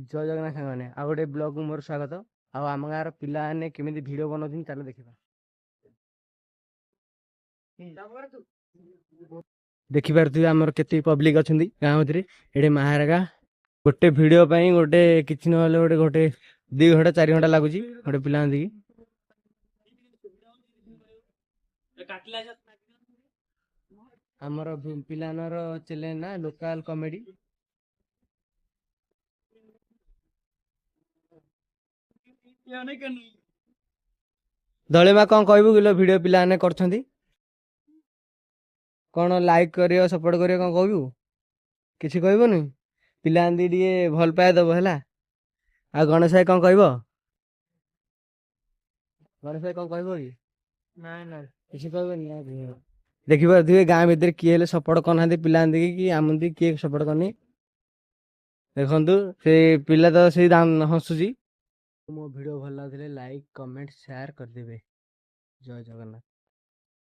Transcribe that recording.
जय जगन्नाथ साଙ୍ଗने आ गोटे ब्लॉग मोर स्वागत। आम गाँव पिलाने केमी भिड बनाऊँ चल देखा। देखिपे आमर केते पब्लिक अच्छा गाँव भितर ये महारागा गोटे भिड गोटे कि ना गोटे गोटे 2 घंटा 4 घंटा लगुच गोटे पिला आमर पिलानर चैनल ना लोकल कॉमेडी। दलिमा कौन कहबू किलो वीडियो पिलाने करछंती कौन लाइक करियो सपोर्ट करियो कौन कहबू किसी कहबोनी पिला टे भल पाए दब है। आ गणेश भाई कौन कहब गणेश भाई कौन कहब कि ना किसी कहबनी देखिए गाँ भितर किए सपोर्ट करना पिला कि आम किए सपोर्ट करनी देखु से पिला तो से हसुची। मो वीडियो भल लगे लाइक कमेंट शेयर करदे। जय जगन्नाथ।